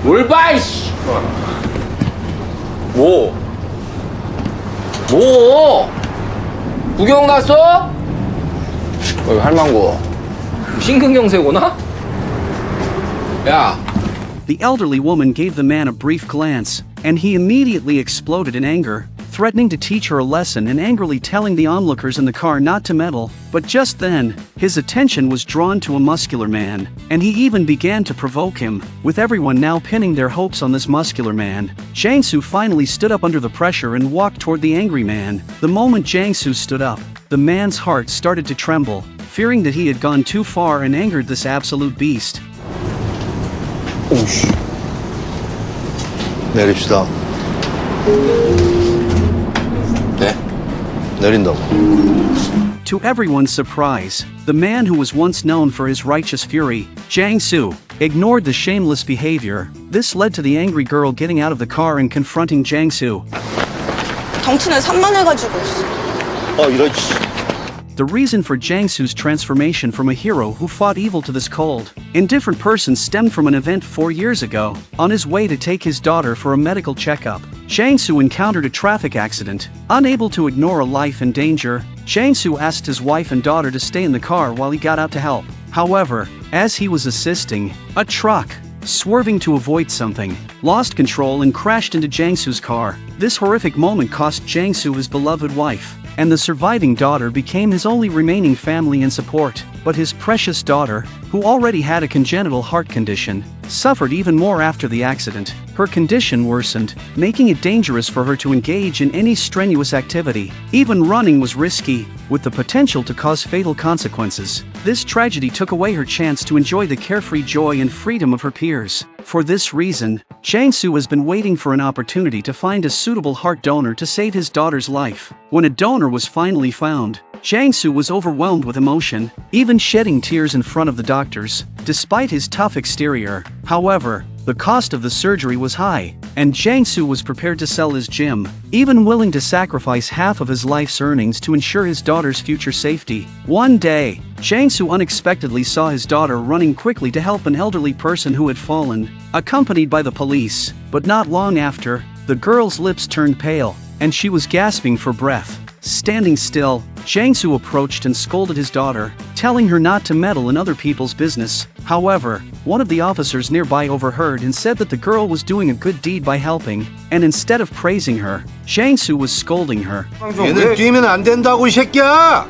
뭘 봐, 이씨! 뭐? 뭐? 구경 갔어? 왜 할망구? 심근경색오나? 야. The elderly woman gave the man a brief glance, and he immediately exploded in anger, threatening to teach her a lesson and angrily telling the onlookers in the car not to meddle. But just then, his attention was drawn to a muscular man, and he even began to provoke him, with everyone now pinning their hopes on this muscular man. Jang-su finally stood up under the pressure and walked toward the angry man. The moment Jang-su stood up, the man's heart started to tremble, fearing that he had gone too far and angered this absolute beast. 오우씨. 내립시다. 네? 내린다고. To everyone's surprise, the man who was once known for his righteous fury, Jang-su, ignored the shameless behavior. This led to the angry girl getting out of the car and confronting Jang-su. 덩치는 산만해가지고. 이런 The reason for Jang-su's transformation from a hero who fought evil to this cold, indifferent person stemmed from an event 4 years ago. On his way to take his daughter for a medical checkup, Jang-su encountered a traffic accident. Unable to ignore a life in danger, Jang-su asked his wife and daughter to stay in the car while he got out to help. However, as he was assisting, a truck, swerving to avoid something, lost control and crashed into Jang-su's car. This horrific moment cost Jang-su his beloved wife, and the surviving daughter became his only remaining family and support. But his precious daughter, who already had a congenital heart condition, suffered even more after the accident. Her condition worsened, making it dangerous for her to engage in any strenuous activity. Even running was risky, with the potential to cause fatal consequences. This tragedy took away her chance to enjoy the carefree joy and freedom of her peers. For this reason, Jang-su has been waiting for an opportunity to find a suitable heart donor to save his daughter's life. When a donor was finally found, Jang-su was overwhelmed with emotion, even shedding tears in front of the doctors. Despite his tough exterior, however, the cost of the surgery was high, and Jang-su was prepared to sell his gym, even willing to sacrifice half of his life's earnings to ensure his daughter's future safety. One day, Jang-su unexpectedly saw his daughter running quickly to help an elderly person who had fallen, accompanied by the police. But not long after, the girl's lips turned pale, and she was gasping for breath. Standing still, Jang-su approached and scolded his daughter, telling her not to meddle in other people's business. However, one of the officers nearby overheard and said that the girl was doing a good deed by helping, and instead of praising her, Jang-su was scolding her. 얘는 뛰면 안 된다고 이 새끼야.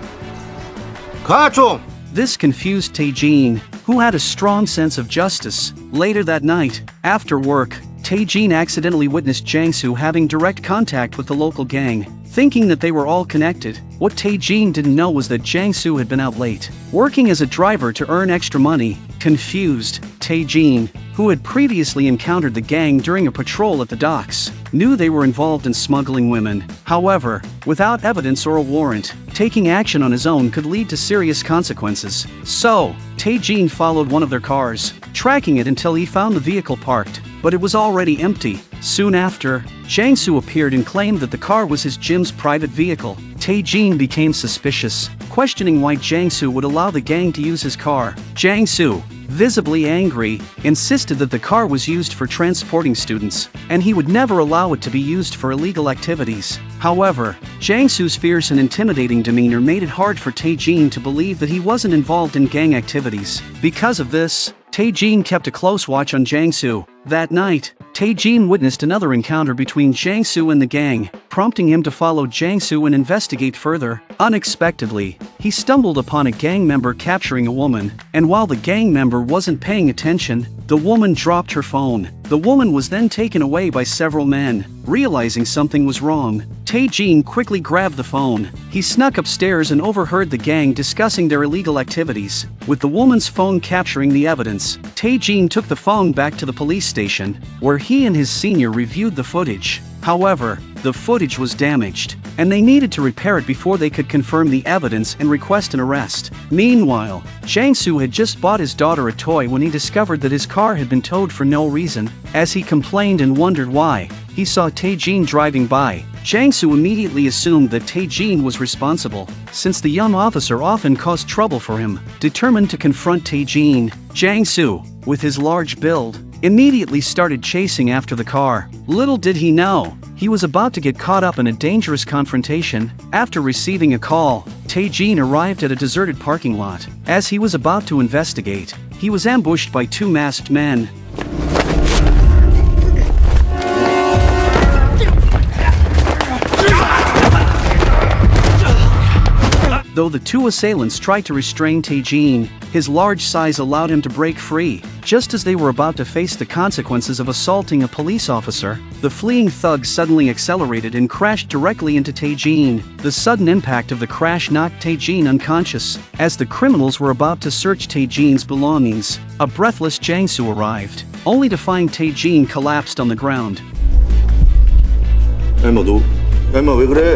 가 좀. This confused Tae-jin, who had a strong sense of justice. Later that night, after work, Tae-jin accidentally witnessed Jang-su having direct contact with the local gang. Thinking that they were all connected, what Tae-jin didn't know was that Jang-su had been out late, working as a driver to earn extra money. Confused, Tae-jin, who had previously encountered the gang during a patrol at the docks, knew they were involved in smuggling women. However, without evidence or a warrant, taking action on his own could lead to serious consequences. So, Tae-jin followed one of their cars, tracking it until he found the vehicle parked, but it was already empty. Soon after, Jang-su appeared and claimed that the car was his gym's private vehicle. Tae-jin became suspicious, questioning why Jang-su would allow the gang to use his car. Jang-su, visibly angry, insisted that the car was used for transporting students, and he would never allow it to be used for illegal activities. However, Jang-su's fierce and intimidating demeanor made it hard for Tae-jin to believe that he wasn't involved in gang activities. Because of this, Tae-jin kept a close watch on Jang-su. That night, Tae-jin witnessed another encounter between Jang-su and the gang, prompting him to follow Jang-su and investigate further. Unexpectedly, he stumbled upon a gang member capturing a woman, and while the gang member wasn't paying attention, the woman dropped her phone. The woman was then taken away by several men. Realizing something was wrong, Tae-jin quickly grabbed the phone. He snuck upstairs and overheard the gang discussing their illegal activities. With the woman's phone capturing the evidence, Tae-jin took the phone back to the police station, where he and his senior reviewed the footage. However, the footage was damaged, and they needed to repair it before they could confirm the evidence and request an arrest. Meanwhile, Jang-su had just bought his daughter a toy when he discovered that his car had been towed for no reason. As he complained and wondered why, he saw Tae-jin driving by. Jang-su immediately assumed that Tae-jin was responsible, since the young officer often caused trouble for him. Determined to confront Tae-jin, Jang-su, with his large build, immediately started chasing after the car. Little did he know, he was about to get caught up in a dangerous confrontation. After receiving a call, Tae-jin arrived at a deserted parking lot. As he was about to investigate, he was ambushed by two masked men. Though the two assailants tried to restrain Tae-jin, his large size allowed him to break free. Just as they were about to face the consequences of assaulting a police officer, the fleeing thugs suddenly accelerated and crashed directly into Tae-jin. The sudden impact of the crash knocked Tae-jin unconscious. As the criminals were about to search Tae-jin's belongings, a breathless Jang-su arrived, only to find Tae-jin collapsed on the ground. 엠마 왜 그래?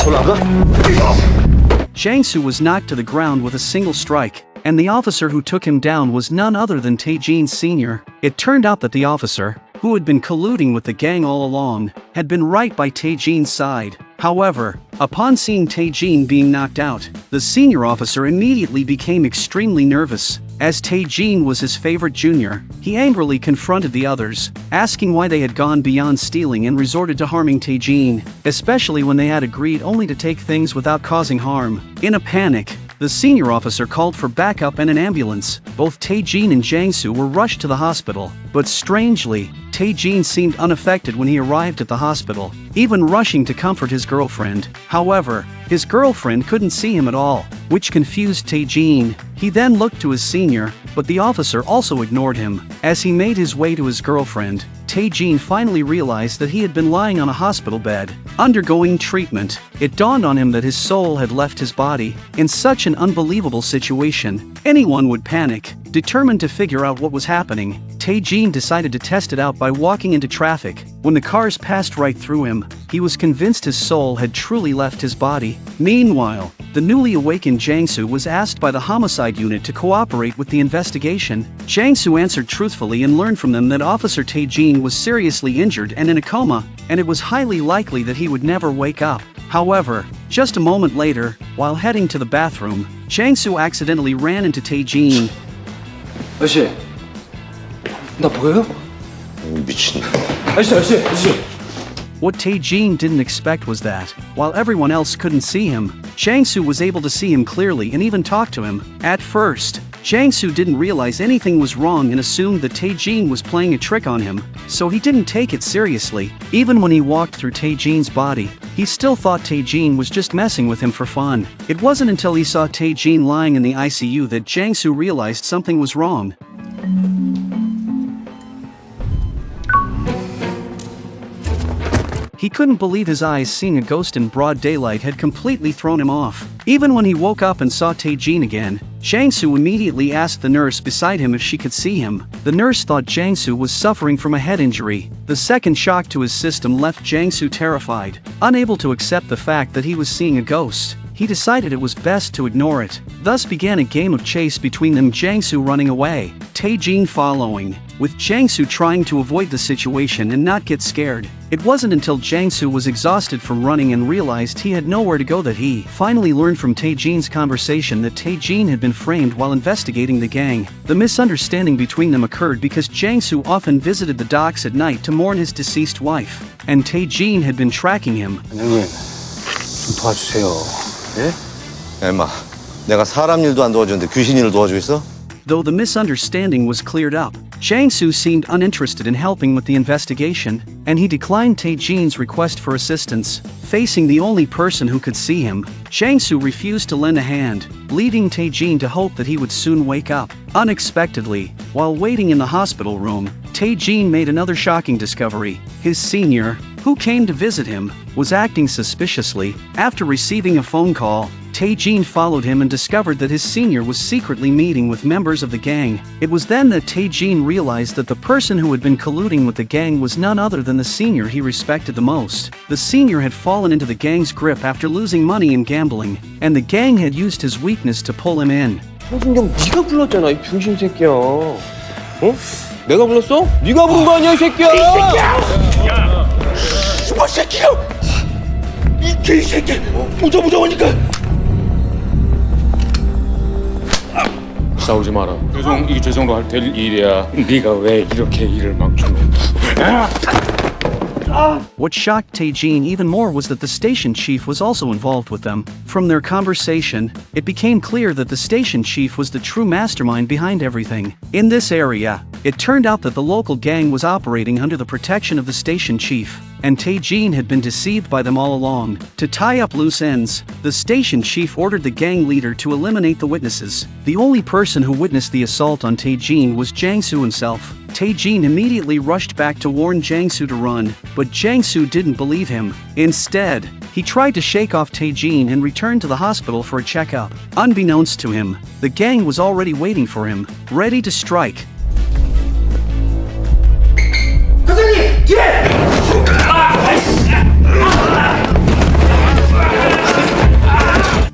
손 안 가? Jang-su was knocked to the ground with a single strike, and the officer who took him down was none other than Tae-jin's senior. It turned out that the officer, who had been colluding with the gang all along, had been right by Tae-jin's side. However, upon seeing Tae-jin being knocked out, the senior officer immediately became extremely nervous. As Tae-jin was his favorite junior, he angrily confronted the others, asking why they had gone beyond stealing and resorted to harming Tae-jin, especially when they had agreed only to take things without causing harm. In a panic, the senior officer called for backup and an ambulance. Both Tae-jin and Jang-su were rushed to the hospital, but strangely, Tae-jin seemed unaffected when he arrived at the hospital, even rushing to comfort his girlfriend. However, his girlfriend couldn't see him at all, which confused Tae-jin. He then looked to his senior, but the officer also ignored him. As he made his way to his girlfriend, Tae-jin finally realized that he had been lying on a hospital bed, undergoing treatment. It dawned on him that his soul had left his body. In such an unbelievable situation, anyone would panic. Determined to figure out what was happening, Tae-jin decided to test it out by walking into traffic. When the cars passed right through him, he was convinced his soul had truly left his body. Meanwhile, the newly awakened Jang-su was asked by the homicide unit to cooperate with the investigation. Jang-su answered truthfully and learned from them that Officer Tae-jin was seriously injured and in a coma, and it was highly likely that he would never wake up. However, just a moment later, while heading to the bathroom, Jang-su accidentally ran into Tae-jin. 아저씨, 나 보여요? 미친. 아저씨. What Tae-jin didn't expect was that, while everyone else couldn't see him, Jang-su was able to see him clearly and even talk to him. At first, Jang-su didn't realize anything was wrong and assumed that Tae-jin was playing a trick on him, so he didn't take it seriously. Even when he walked through Tae-jin's body, he still thought Tae-jin was just messing with him for fun. It wasn't until he saw Tae-jin lying in the ICU that Jang-su realized something was wrong. He couldn't believe his eyes. Seeing a ghost in broad daylight had completely thrown him off. Even when he woke up and saw Tae-jin again, Jang-su immediately asked the nurse beside him if she could see him. The nurse thought Jang-su was suffering from a head injury. The second shock to his system left Jang-su terrified. Unable to accept the fact that he was seeing a ghost, he decided it was best to ignore it. Thus began a game of chase between them, Jang-su running away, Tae-jin following, with Jang-su trying to avoid the situation and not get scared. It wasn't until Jang-su was exhausted from running and realized he had nowhere to go that he finally learned from Tae-jin's conversation that Tae-jin had been framed while investigating the gang. The misunderstanding between them occurred because Jang-su often visited the docks at night to mourn his deceased wife, and Tae-jin had been tracking him. 형님, 좀 도와주세요. 예? 엠마, 내가 사람 일도 안 도와주는데 귀신 일을 도와주겠어? Though the misunderstanding was cleared up, Jang-su seemed uninterested in helping with the investigation, and he declined Tae-jin's request for assistance. Facing the only person who could see him, Jang-su refused to lend a hand, leaving Tae-jin to hope that he would soon wake up. Unexpectedly, while waiting in the hospital room, Tae-jin made another shocking discovery. His senior, who came to visit him, was acting suspiciously. After receiving a phone call, Tae-jin followed him and discovered that his senior was secretly meeting with members of the gang. It was then that Tae-jin realized that the person who had been colluding with the gang was none other than the senior he respected the most. The senior had fallen into the gang's grip after losing money in gambling, and the gang had used his weakness to pull him in. 홍진경 네가 불렀잖아 이 병신 새끼야. 어? 내가 불렀어? 네가 부른 거 아니야 이 새끼야. 이 새끼야. 이 새끼야. 이 개새끼. 보자 오니까. 싸우지 마라. 이게 죄송도 될 일이야. 네가 왜 이렇게 일을 망쳐? What shocked Tae-jin even more was that the station chief was also involved with them. From their conversation, it became clear that the station chief was the true mastermind behind everything. In this area, it turned out that the local gang was operating under the protection of the station chief, and Tae-jin had been deceived by them all along. To tie up loose ends, the station chief ordered the gang leader to eliminate the witnesses. The only person who witnessed the assault on Tae-jin was Jang-su himself. Tae-jin immediately rushed back to warn Jang-su to run, but Jang-su didn't believe him. Instead, he tried to shake off Tae-jin and returned to the hospital for a checkup. Unbeknownst to him, the gang was already waiting for him, ready to strike.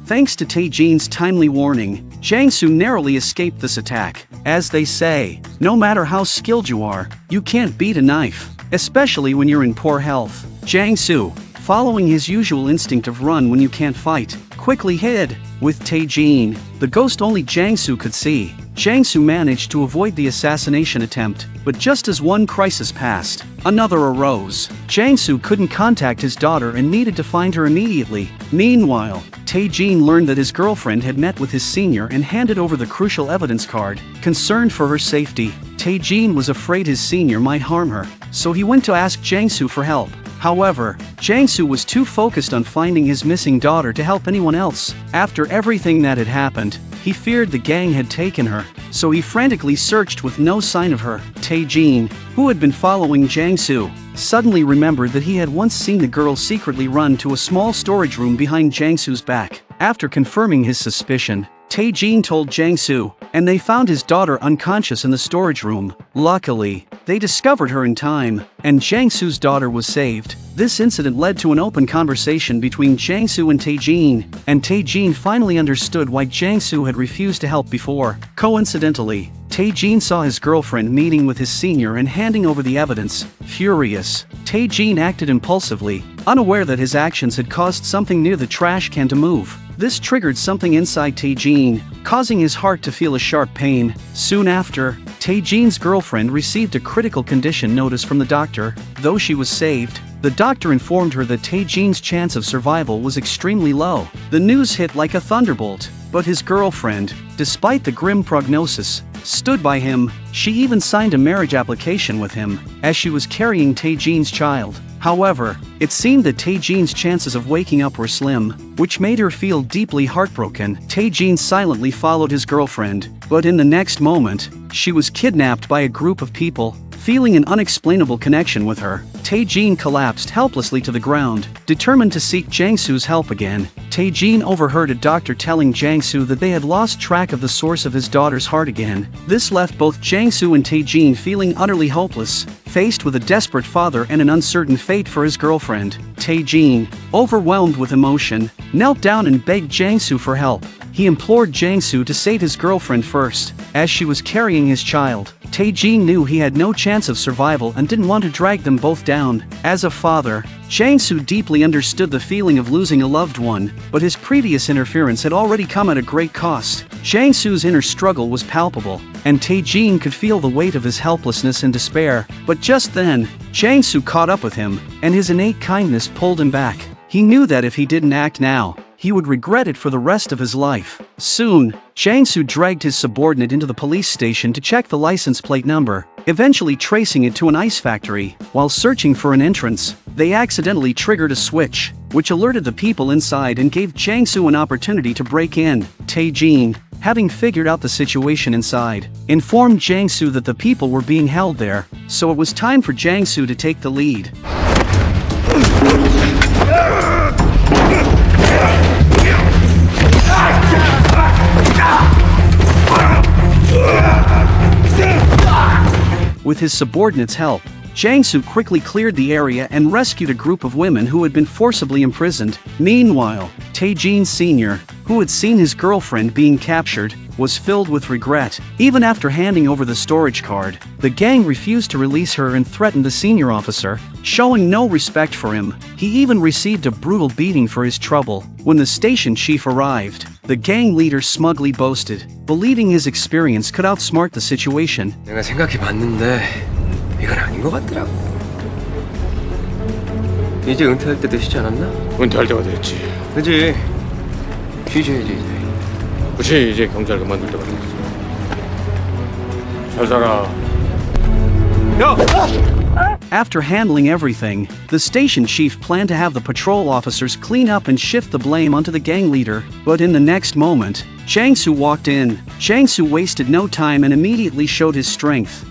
Thanks to Tae-jin's timely warning, Jang-su narrowly escaped this attack. As they say, no matter how skilled you are, you can't beat a knife, especially when you're in poor health. Jang-su, following his usual instinct of run when you can't fight, quickly hid. With Tae-jin, the ghost only Jang-su could see, Jang-su managed to avoid the assassination attempt, but just as one crisis passed, another arose. Jang-su couldn't contact his daughter and needed to find her immediately. Meanwhile, Tae-jin learned that his girlfriend had met with his senior and handed over the crucial evidence card. Concerned for her safety, Tae-jin was afraid his senior might harm her, so he went to ask Jang-su for help. However, Jang-su was too focused on finding his missing daughter to help anyone else. After everything that had happened, he feared the gang had taken her, so he frantically searched with no sign of her. Tae-jin, who had been following Jang-su, suddenly remembered that he had once seen the girl secretly run to a small storage room behind Jang-su's back. After confirming his suspicion, Tae-jin told Jang-su, and they found his daughter unconscious in the storage room. Luckily, they discovered her in time, and Jang-su's daughter was saved. This incident led to an open conversation between Jang-su and Tae-jin finally understood why Jang-su had refused to help before. Coincidentally, Tae-jin saw his girlfriend meeting with his senior and handing over the evidence. Furious, Tae-jin acted impulsively, unaware that his actions had caused something near the trash can to move. This triggered something inside Tae-jin, causing his heart to feel a sharp pain. Soon after, Tae-jin's girlfriend received a critical condition notice from the doctor. Though she was saved, the doctor informed her that Tae-jin's chance of survival was extremely low. The news hit like a thunderbolt, but his girlfriend, despite the grim prognosis, stood by him. She even signed a marriage application with him, as she was carrying Tae-jin's child. However, it seemed that Tae-jin's chances of waking up were slim, which made her feel deeply heartbroken. Tae-jin silently followed his girlfriend, but in the next moment, she was kidnapped by a group of people. Feeling an unexplainable connection with her, Tae-jin collapsed helplessly to the ground, determined to seek Jang-su's help again. Tae-jin overheard a doctor telling Jang-su that they had lost track of the source of his daughter's heart again. This left both Jang-su and Tae-jin feeling utterly hopeless, faced with a desperate father and an uncertain fate for his girlfriend. Tae-jin, overwhelmed with emotion, knelt down and begged Jang-su for help. He implored Jang-su to save his girlfriend first, as she was carrying his child. Tae-jin knew he had no chance of survival and didn't want to drag them both down. As a father, Jang-su deeply understood the feeling of losing a loved one, but his previous interference had already come at a great cost. Jang-su's inner struggle was palpable, and Tae-jin could feel the weight of his helplessness and despair. But just then, Jang-su caught up with him, and his innate kindness pulled him back. He knew that if he didn't act now, he would regret it for the rest of his life. Soon, Jang-su dragged his subordinate into the police station to check the license plate number, eventually tracing it to an ice factory. While searching for an entrance, they accidentally triggered a switch, which alerted the people inside and gave Jang-su an opportunity to break in. Tae-jin, having figured out the situation inside, informed Jang-su that the people were being held there, so it was time for Jang-su to take the lead. With his subordinates' help, Jang-su quickly cleared the area and rescued a group of women who had been forcibly imprisoned. Meanwhile, Tae-jin Sr., who had seen his girlfriend being captured, was filled with regret. Even after handing over the storage card, the gang refused to release her and threatened the senior officer, showing no respect for him. He even received a brutal beating for his trouble. When the station chief arrived, the gang leader smugly boasted, believing his experience could outsmart the situation. 내가 생각해봤는데 이건 아닌 것 같더라고. 이제 은퇴할 때 되시지 않았나? 은퇴할 때가 됐지. 그지? 쉬셔야지 이제. 그치, 이제 경찰 그만둘 때가 됐지. 잘 살아. After handling everything, the station chief planned to have the patrol officers clean up and shift the blame onto the gang leader, but in the next moment, Jang-su walked in. Jang-su wasted no time and immediately showed his strength.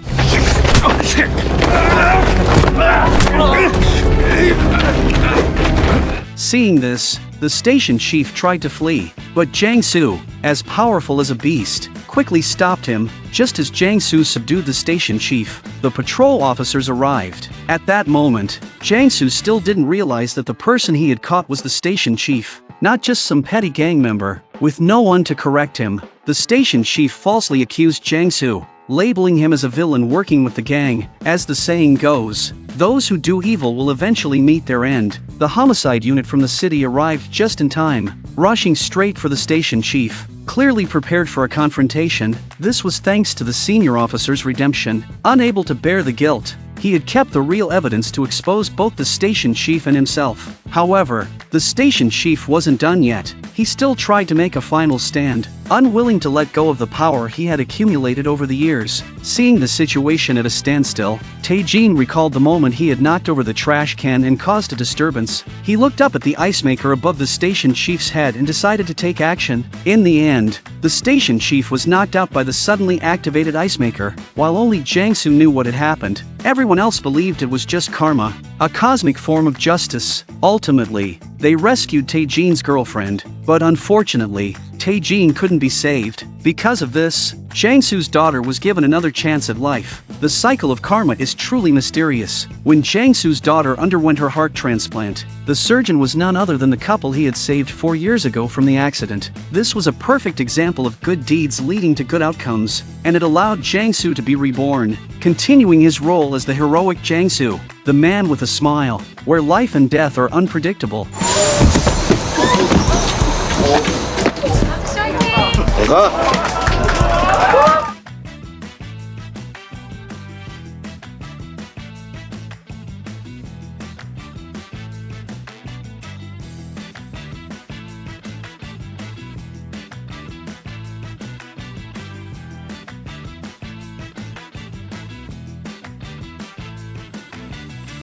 Seeing this, the station chief tried to flee, but Jang-su, as powerful as a beast, quickly stopped him. Just as Jang-su subdued the station chief, the patrol officers arrived. At that moment, Jang-su still didn't realize that the person he had caught was the station chief, not just some petty gang member. With no one to correct him, the station chief falsely accused Jang-su, labeling him as a villain working with the gang. As the saying goes, those who do evil will eventually meet their end. The homicide unit from the city arrived just in time, rushing straight for the station chief. Clearly prepared for a confrontation, this was thanks to the senior officer's redemption. Unable to bear the guilt, he had kept the real evidence to expose both the station chief and himself. However, the station chief wasn't done yet. He still tried to make a final stand, unwilling to let go of the power he had accumulated over the years. Seeing the situation at a standstill, Tae-jin recalled the moment he had knocked over the trash can and caused a disturbance. He looked up at the ice maker above the station chief's head and decided to take action. In the end, the station chief was knocked out by the suddenly activated ice maker, while only Jang-su knew what had happened. Everyone else believed it was just karma, a cosmic form of justice. Ultimately, they rescued Tae-jin's girlfriend, but unfortunately, Tae-jin couldn't be saved. Because of this, Jang-su's daughter was given another chance at life. The cycle of karma is truly mysterious. When Jang-su's daughter underwent her heart transplant, the surgeon was none other than the couple he had saved 4 years ago from the accident. This was a perfect example of good deeds leading to good outcomes, and it allowed Jang-su to be reborn, continuing his role as the heroic Jang-su, the man with a smile, where life and death are unpredictable. 내가